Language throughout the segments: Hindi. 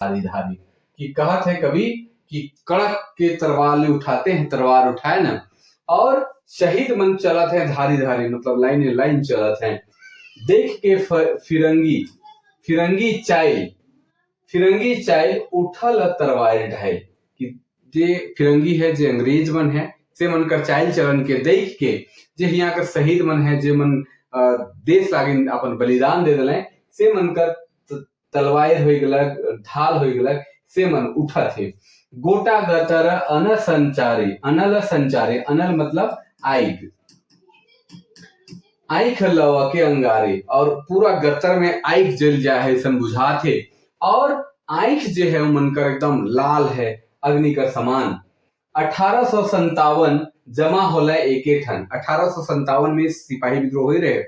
धारी धारी कि कहत है कवि कि कड़क के तलवार उठाते हैं, तलवार उठाए ना, और शहीद मन चलत है धारी धारी, मतलब लाइन लाइन चलत है। देख के फिरंगी फिरंगी चाइल उठल तलवार ढाई कि जे फिरंगी है, जे अंग्रेज मन है, से मन कर चाइल चलन के देख के जे यहाँ कर शहीद मन है, जे मन देश लागे अपन बलिदान दे दिले, से मन कर तलवार हो गलक, ढाल हो गलक, से मन उठा थे। गोटा गतर अनल संचारे, अनल मतलब आइख लवा के अंगारे, और पूरा गतर में आइख जल जाए है सन बुझाते, और आइख जो है मन कर एकदम लाल है अग्नि का समान। 1857 जमा होला एके ठन। 1857 में सिपाही विद्रोह रहे,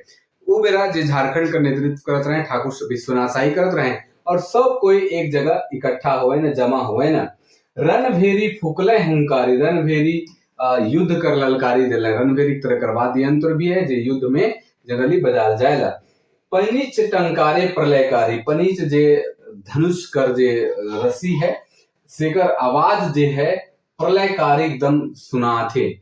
वो बेरा जे झारखंड का नेतृत्व करत रहे ठाकुर विश्वनाथ शाही करत रहे, और सब कोई एक जगह इकट्ठा हुए ना, जमा हुए ना। रणभेरी फुकले हुंकारी, रणभेरी युद्ध कर ललकारी दिले। रणभेरी तरह कर वाद्य यंत्र भी है जे युद्ध में जनरली बजाल जाएला। पनीच टंकारे प्रलयकारी, पनीच जे धनुष कर जे रस्सी है, सेकर आवाज जे है प्रलयकारी एकदम सुनाथे।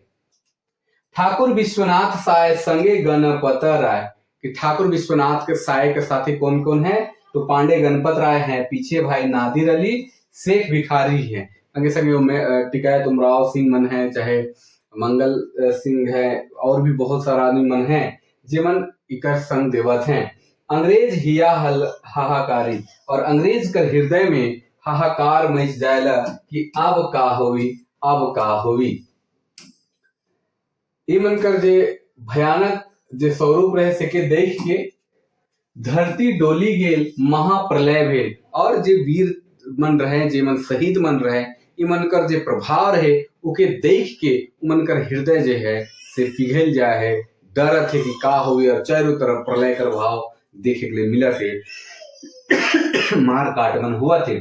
ठाकुर विश्वनाथ साय संगे गणपत राय, कि ठाकुर विश्वनाथ के साय के साथी कौन कौन है, तो पांडे गणपत राय हैं, पीछे भाई नादिर अली, शेख भिखारी है, संगे संगे टिकायत उमराव सिंह मन है, चाहे मंगल सिंह है, और भी बहुत सारा आदमी मन है जे मन इकर संग देवत हैं। अंग्रेज हिया हाहाकारी, और अंग्रेज का हृदय में हाहाकार मच जाएला कि अब का होवी, अब का होवी। ये मन कर जे भयानक जे स्वरूप रहे सेके देख के धरती डोली गेल, महाप्रलय भेल, और जे वीर मन रहे, जे मन शहीद मन रहे, ई मन कर जे प्रभाव रहे, उके देख के मन कर हृदय जे है से पिघल जाए है, डरत है कि का होगी, और चारों तरफ प्रलय कर भाव देखे के लिए मिला थे। मार काट मन हुआ थे।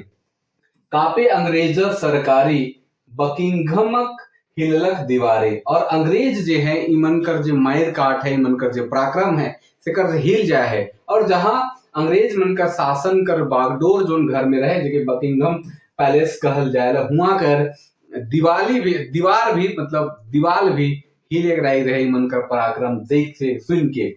कापे अंग्रेज सरकारी, बकिंघमक हिललक दीवारे, और अंग्रेज जे है ईमन कर जे मार काट है, ईमन कर जे पराक्रम है, से कर हिल जाए है। और जहां अंग्रेज मन का शासन कर बागडोर जोन घर में रहे, जेके बकिंघम पैलेस कहल जाएला, हुआ कर दीवार भी हिले रहे मन कर पराक्रम देख से सुन के।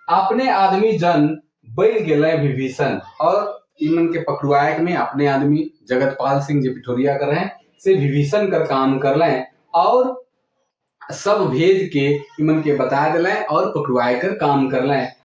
अपने आदमी जन बैल गेले विभीषण, और इमन के पकड़ुआए में अपने आदमी जगतपाल सिंह जो पिठोरिया कर रहे हैं, से विभीषण कर काम कर लें, और सब भेद के इमन के बता दिले, और पकड़ुआए कर काम कर लें।